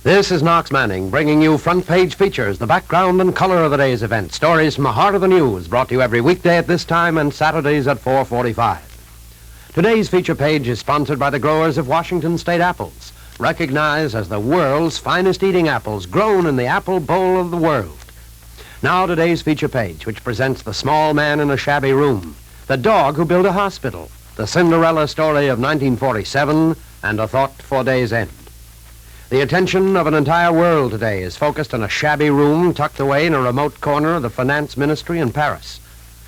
This is Knox Manning bringing you front page features, the background and color of the day's event. Stories from the heart of the news, brought to you every weekday at this time and Saturdays at 4:45. Today's feature page is sponsored by the growers of Washington State apples, recognized as the world's finest eating apples, grown in the apple bowl of the world. Now today's feature page, which presents the small man in a shabby room, the dog who built a hospital, the Cinderella Story of 1947, and a thought for day's end. The attention of an entire world today is focused on a shabby room tucked away in a remote corner of the finance ministry in Paris.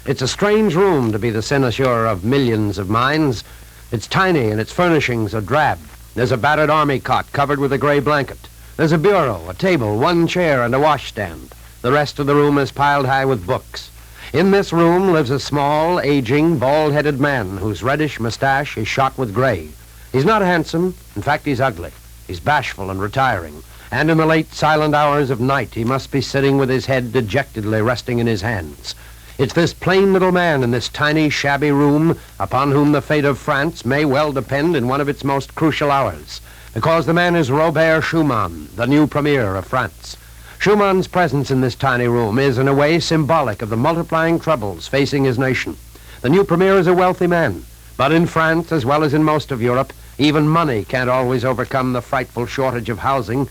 It's a strange room to be the cynosure of millions of minds. It's tiny and its furnishings are drab. There's a battered army cot covered with a gray blanket. There's a bureau, a table, one chair, and a washstand. The rest of the room is piled high with books. In this room lives a small, aging, bald-headed man whose reddish mustache is shot with gray. He's not handsome. In fact, he's ugly. He's bashful and retiring, and in the late silent hours of night he must be sitting with his head dejectedly resting in his hands. It's this plain little man in this tiny, shabby room upon whom the fate of France may well depend in one of its most crucial hours, because the man is Robert Schumann, the new premier of France. Schumann's presence in this tiny room is, in a way, symbolic of the multiplying troubles facing his nation. The new premier is a wealthy man, but in France, as well as in most of Europe, even money can't always overcome the frightful shortage of housing.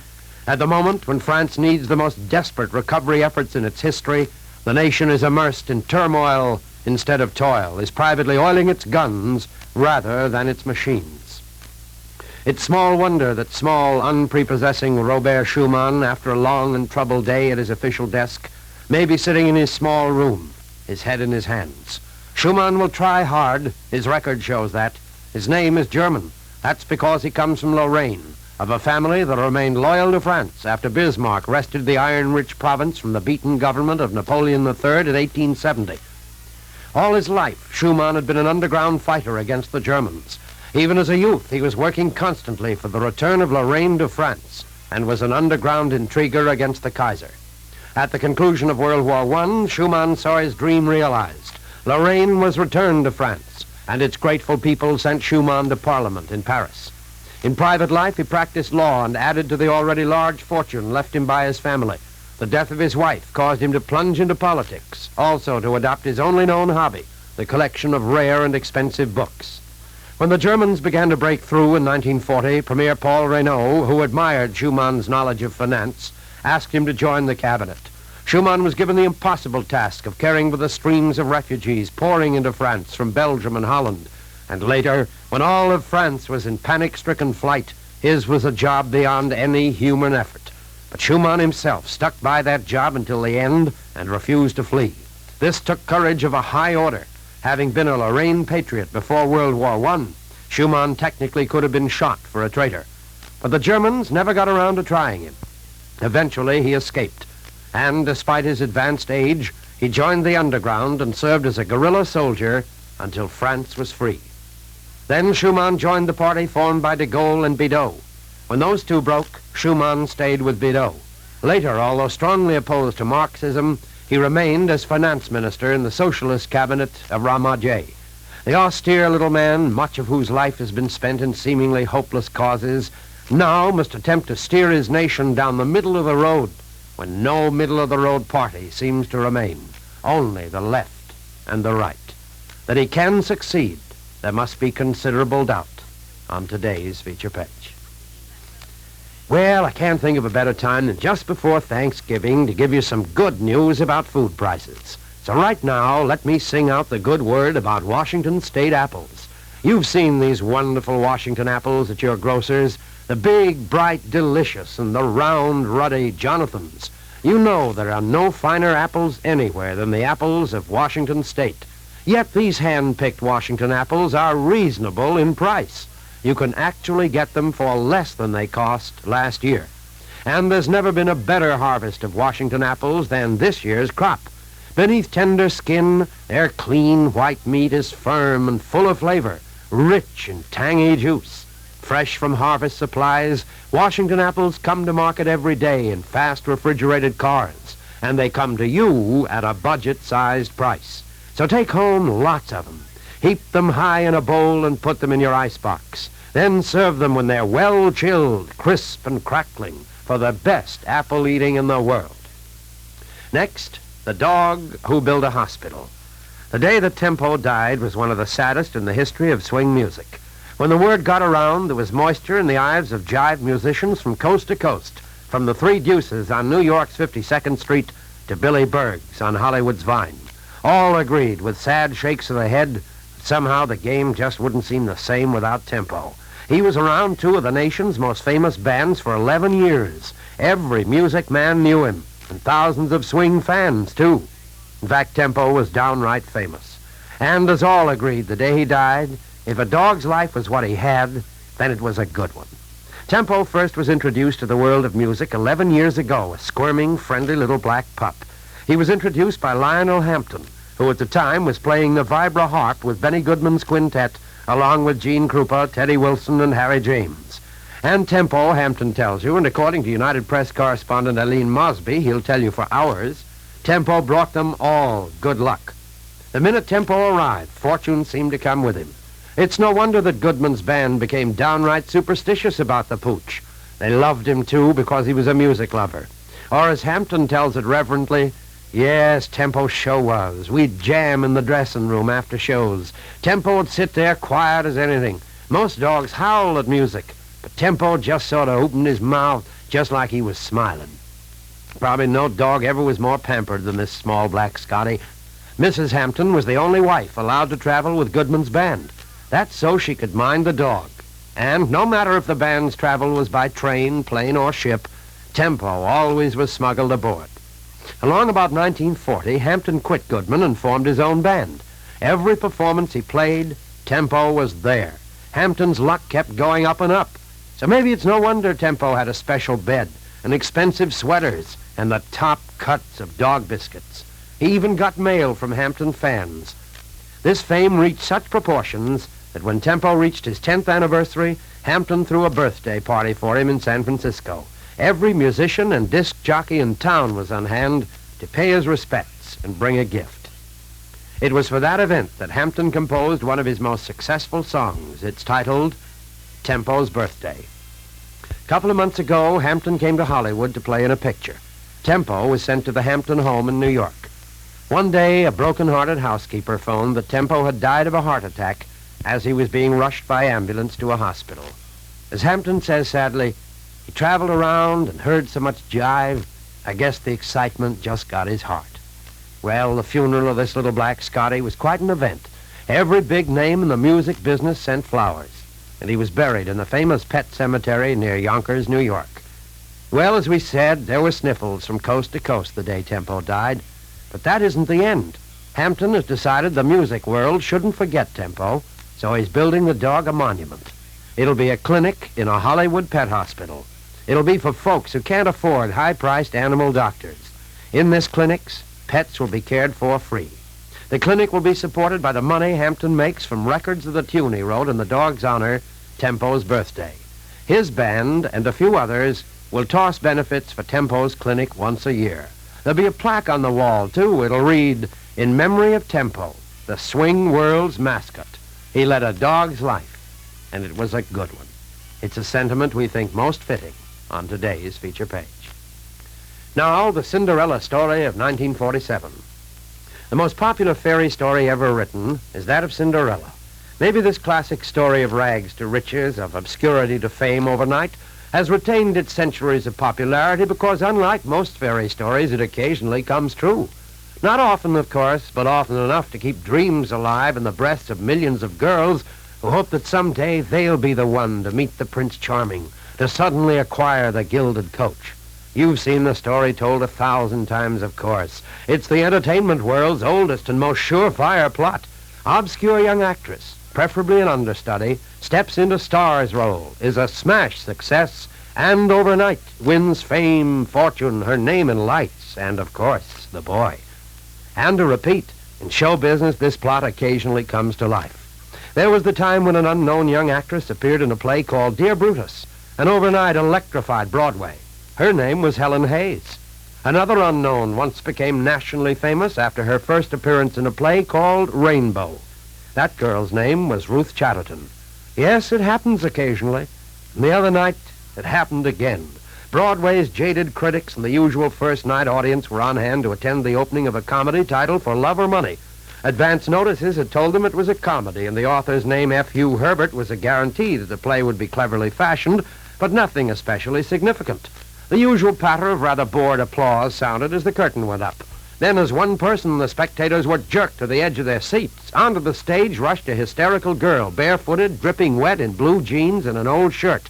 At the moment when France needs the most desperate recovery efforts in its history, the nation is immersed in turmoil instead of toil, is privately oiling its guns rather than its machines. It's small wonder that small, unprepossessing Robert Schumann, after a long and troubled day at his official desk, may be sitting in his small room, his head in his hands. Schumann will try hard. His record shows that. His name is German. That's because he comes from Lorraine, of a family that remained loyal to France after Bismarck wrested the iron-rich province from the beaten government of Napoleon III in 1870. All his life, Schumann had been an underground fighter against the Germans. Even as a youth, he was working constantly for the return of Lorraine to France and was an underground intriguer against the Kaiser. At the conclusion of World War I, Schumann saw his dream realized. Lorraine was returned to France, and its grateful people sent Schumann to Parliament in Paris. In private life, he practiced law and added to the already large fortune left him by his family. The death of his wife caused him to plunge into politics, also to adopt his only known hobby, the collection of rare and expensive books. When the Germans began to break through in 1940, Premier Paul Reynaud, who admired Schumann's knowledge of finance, asked him to join the cabinet. Schumann was given the impossible task of caring for the streams of refugees pouring into France from Belgium and Holland. And later, when all of France was in panic-stricken flight, his was a job beyond any human effort. But Schumann himself stuck by that job until the end and refused to flee. This took courage of a high order. Having been a Lorraine patriot before World War I, Schumann technically could have been shot for a traitor. But the Germans never got around to trying him. Eventually, he escaped. And despite his advanced age, he joined the underground and served as a guerrilla soldier until France was free. Then Schumann joined the party formed by de Gaulle and Bidault. When those two broke, Schumann stayed with Bidault. Later, although strongly opposed to Marxism, he remained as finance minister in the socialist cabinet of Ramadier. The austere little man, much of whose life has been spent in seemingly hopeless causes, now must attempt to steer his nation down the middle of the road, when no middle-of-the-road party seems to remain, only the left and the right. That he can succeed, there must be considerable doubt on today's feature page. Well, I can't think of a better time than just before Thanksgiving to give you some good news about food prices. So right now, let me sing out the good word about Washington State apples. You've seen these wonderful Washington apples at your grocer's. The big, bright, delicious, and the round, ruddy Jonathans. You know there are no finer apples anywhere than the apples of Washington State. Yet these hand-picked Washington apples are reasonable in price. You can actually get them for less than they cost last year. And there's never been a better harvest of Washington apples than this year's crop. Beneath tender skin, their clean white meat is firm and full of flavor, rich in tangy juice. Fresh from harvest supplies, Washington apples come to market every day in fast refrigerated cars, and they come to you at a budget-sized price. So take home lots of them. Heap them high in a bowl and put them in your icebox. Then serve them when they're well chilled, crisp and crackling, for the best apple eating in the world. Next, The Dog Who Built a Hospital. The day that Tempo died was one of the saddest in the history of swing music. When the word got around, there was moisture in the eyes of jive musicians from coast to coast, from the Three Deuces on New York's 52nd Street to Billy Berg's on Hollywood's Vine. All agreed with sad shakes of the head that somehow the game just wouldn't seem the same without Tempo. He was around two of the nation's most famous bands for 11 years. Every music man knew him, and thousands of swing fans, too. In fact, Tempo was downright famous. And as all agreed the day he died, if a dog's life was what he had, then it was a good one. Tempo first was introduced to the world of music 11 years ago, a squirming, friendly little black pup. He was introduced by Lionel Hampton, who at the time was playing the vibra harp with Benny Goodman's quintet, along with Gene Krupa, Teddy Wilson, and Harry James. And Tempo, Hampton tells you, and according to United Press correspondent Eileen Mosby, he'll tell you for hours, Tempo brought them all good luck. The minute Tempo arrived, fortune seemed to come with him. It's no wonder that Goodman's band became downright superstitious about the pooch. They loved him, too, because he was a music lover. Or as Hampton tells it reverently, yes, Tempo show was. We'd jam in the dressing room after shows. Tempo would sit there quiet as anything. Most dogs howl at music, but Tempo just sort of opened his mouth just like he was smiling. Probably no dog ever was more pampered than this small black Scotty. Mrs. Hampton was the only wife allowed to travel with Goodman's band. That's so she could mind the dog. And no matter if the band's travel was by train, plane, or ship, Tempo always was smuggled aboard. Along about 1940, Hampton quit Goodman and formed his own band. Every performance he played, Tempo was there. Hampton's luck kept going up and up. So maybe it's no wonder Tempo had a special bed and expensive sweaters and the top cuts of dog biscuits. He even got mail from Hampton fans. This fame reached such proportions that when Tempo reached his 10th anniversary, Hampton threw a birthday party for him in San Francisco. Every musician and disc jockey in town was on hand to pay his respects and bring a gift. It was for that event that Hampton composed one of his most successful songs. It's titled Tempo's Birthday. A couple of months ago, Hampton came to Hollywood to play in a picture. Tempo was sent to the Hampton home in New York. One day, a broken-hearted housekeeper phoned that Tempo had died of a heart attack as he was being rushed by ambulance to a hospital. As Hampton says sadly, he traveled around and heard so much jive, I guess the excitement just got his heart. Well, the funeral of this little black Scotty was quite an event. Every big name in the music business sent flowers, and he was buried in the famous Pet Cemetery near Yonkers, New York. Well, as we said, there were sniffles from coast to coast the day Tempo died, but that isn't the end. Hampton has decided the music world shouldn't forget Tempo, so he's building the dog a monument. It'll be a clinic in a Hollywood pet hospital. It'll be for folks who can't afford high-priced animal doctors. In this clinics, pets will be cared for free. The clinic will be supported by the money Hampton makes from records of the tune he wrote in the dog's honor, Tempo's Birthday. His band and a few others will toss benefits for Tempo's clinic once a year. There'll be a plaque on the wall, too. It'll read, "In memory of Tempo, the swing world's mascot. He led a dog's life, and it was a good one." It's a sentiment we think most fitting on today's feature page. Now, the Cinderella Story of 1947. The most popular fairy story ever written is that of Cinderella. Maybe this classic story of rags to riches, of obscurity to fame overnight, has retained its centuries of popularity because, unlike most fairy stories, it occasionally comes true. Not often, of course, but often enough to keep dreams alive in the breasts of millions of girls who hope that someday they'll be the one to meet the Prince Charming, to suddenly acquire the gilded coach. You've seen the story told 1,000 times, of course. It's the entertainment world's oldest and most surefire plot. Obscure young actress, preferably an understudy, steps into star's role, is a smash success, and overnight wins fame, fortune, her name in lights, and, of course, the boy. And to repeat, in show business, this plot occasionally comes to life. There was the time when an unknown young actress appeared in a play called Dear Brutus, and overnight electrified Broadway. Her name was Helen Hayes. Another unknown once became nationally famous after her first appearance in a play called Rainbow. That girl's name was Ruth Chatterton. Yes, it happens occasionally. And the other night, it happened again. Broadway's jaded critics and the usual first-night audience were on hand to attend the opening of a comedy titled For Love or Money. Advance notices had told them it was a comedy, and the author's name, F. Hugh Herbert, was a guarantee that the play would be cleverly fashioned, but nothing especially significant. The usual patter of rather bored applause sounded as the curtain went up. Then, as one person, the spectators were jerked to the edge of their seats. Onto the stage rushed a hysterical girl, barefooted, dripping wet, in blue jeans and an old shirt.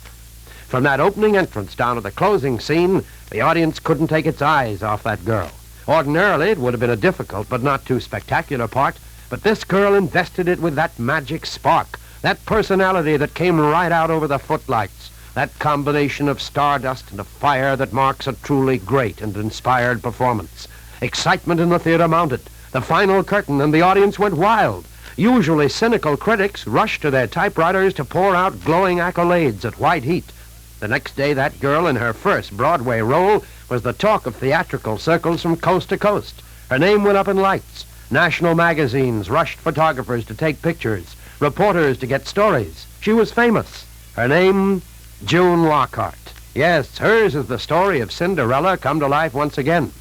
From that opening entrance down to the closing scene, the audience couldn't take its eyes off that girl. Ordinarily, it would have been a difficult but not too spectacular part, but this girl invested it with that magic spark, that personality that came right out over the footlights, that combination of stardust and of fire that marks a truly great and inspired performance. Excitement in the theater mounted. The final curtain, and the audience went wild. Usually cynical critics rushed to their typewriters to pour out glowing accolades at white heat. The next day, that girl in her first Broadway role was the talk of theatrical circles from coast to coast. Her name went up in lights. National magazines rushed photographers to take pictures, reporters to get stories. She was famous. Her name, June Lockhart. Yes, hers is the story of Cinderella come to life once again.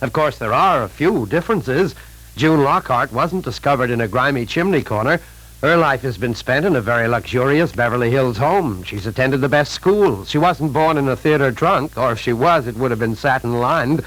Of course, there are a few differences. June Lockhart wasn't discovered in a grimy chimney corner. Her life has been spent in a very luxurious Beverly Hills home. She's attended the best schools. She wasn't born in a theater trunk, or if she was, it would have been satin-lined.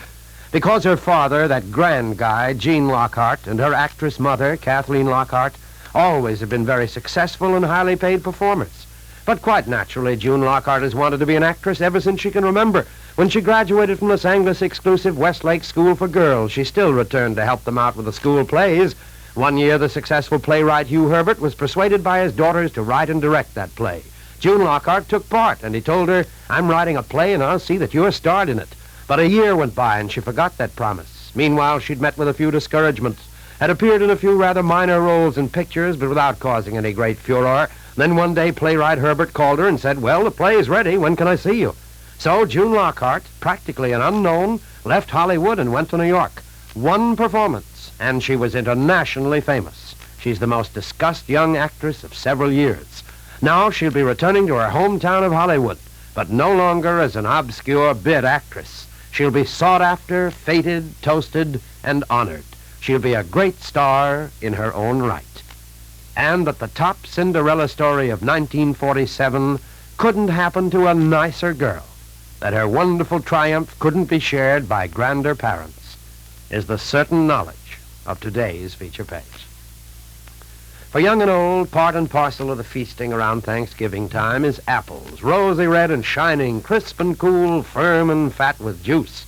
Because her father, that grand guy, Gene Lockhart, and her actress mother, Kathleen Lockhart, always have been very successful and highly paid performers. But quite naturally, June Lockhart has wanted to be an actress ever since she can remember. When she graduated from Los Angeles exclusive Westlake School for Girls, she still returned to help them out with the school plays. One year, the successful playwright Hugh Herbert was persuaded by his daughters to write and direct that play. June Lockhart took part, and he told her, "I'm writing a play, and I'll see that you're starred in it." But a year went by, and she forgot that promise. Meanwhile, she'd met with a few discouragements, had appeared in a few rather minor roles in pictures, but without causing any great furor. Then one day, playwright Herbert called her and said, "Well, the play is ready. When can I see you?" So June Lockhart, practically an unknown, left Hollywood and went to New York. One performance, and she was internationally famous. She's the most discussed young actress of several years. Now she'll be returning to her hometown of Hollywood, but no longer as an obscure bit actress. She'll be sought after, feted, toasted, and honored. She'll be a great star in her own right. And that the top Cinderella story of 1947 couldn't happen to a nicer girl, that her wonderful triumph couldn't be shared by grander parents, is the certain knowledge of today's feature page. For young and old, part and parcel of the feasting around Thanksgiving time is apples, rosy red and shining, crisp and cool, firm and fat with juice.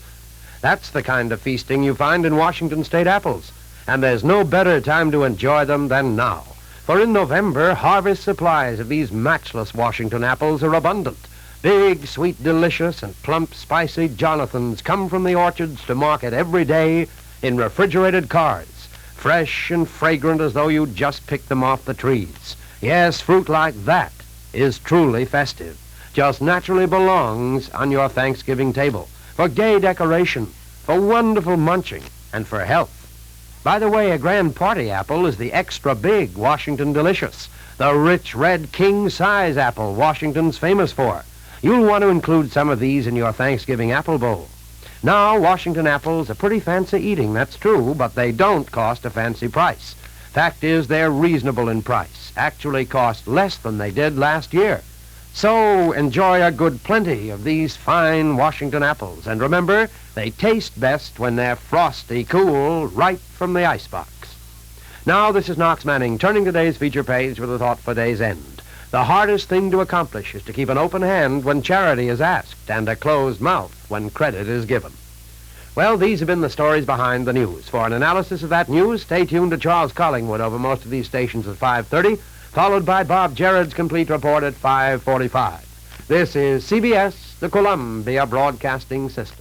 That's the kind of feasting you find in Washington State apples, and there's no better time to enjoy them than now. For in November, harvest supplies of these matchless Washington apples are abundant. Big, sweet, delicious, and plump, spicy Jonathans come from the orchards to market every day in refrigerated cars, fresh and fragrant as though you'd just picked them off the trees. Yes, fruit like that is truly festive, just naturally belongs on your Thanksgiving table, for gay decoration, for wonderful munching, and for health. By the way, a grand party apple is the extra big Washington Delicious, the rich red king-size apple Washington's famous for. You'll want to include some of these in your Thanksgiving apple bowl. Now, Washington apples are pretty fancy eating, that's true, but they don't cost a fancy price. Fact is, they're reasonable in price, actually cost less than they did last year. So enjoy a good plenty of these fine Washington apples, and remember, they taste best when they're frosty cool right from the icebox. Now, this is Knox Manning, turning today's feature page with a thought for day's end. The hardest thing to accomplish is to keep an open hand when charity is asked and a closed mouth when credit is given. Well, these have been the stories behind the news. For an analysis of that news, stay tuned to Charles Collingwood over most of these stations at 5:30, followed by Bob Jared's complete report at 5:45. This is CBS, the Columbia Broadcasting System.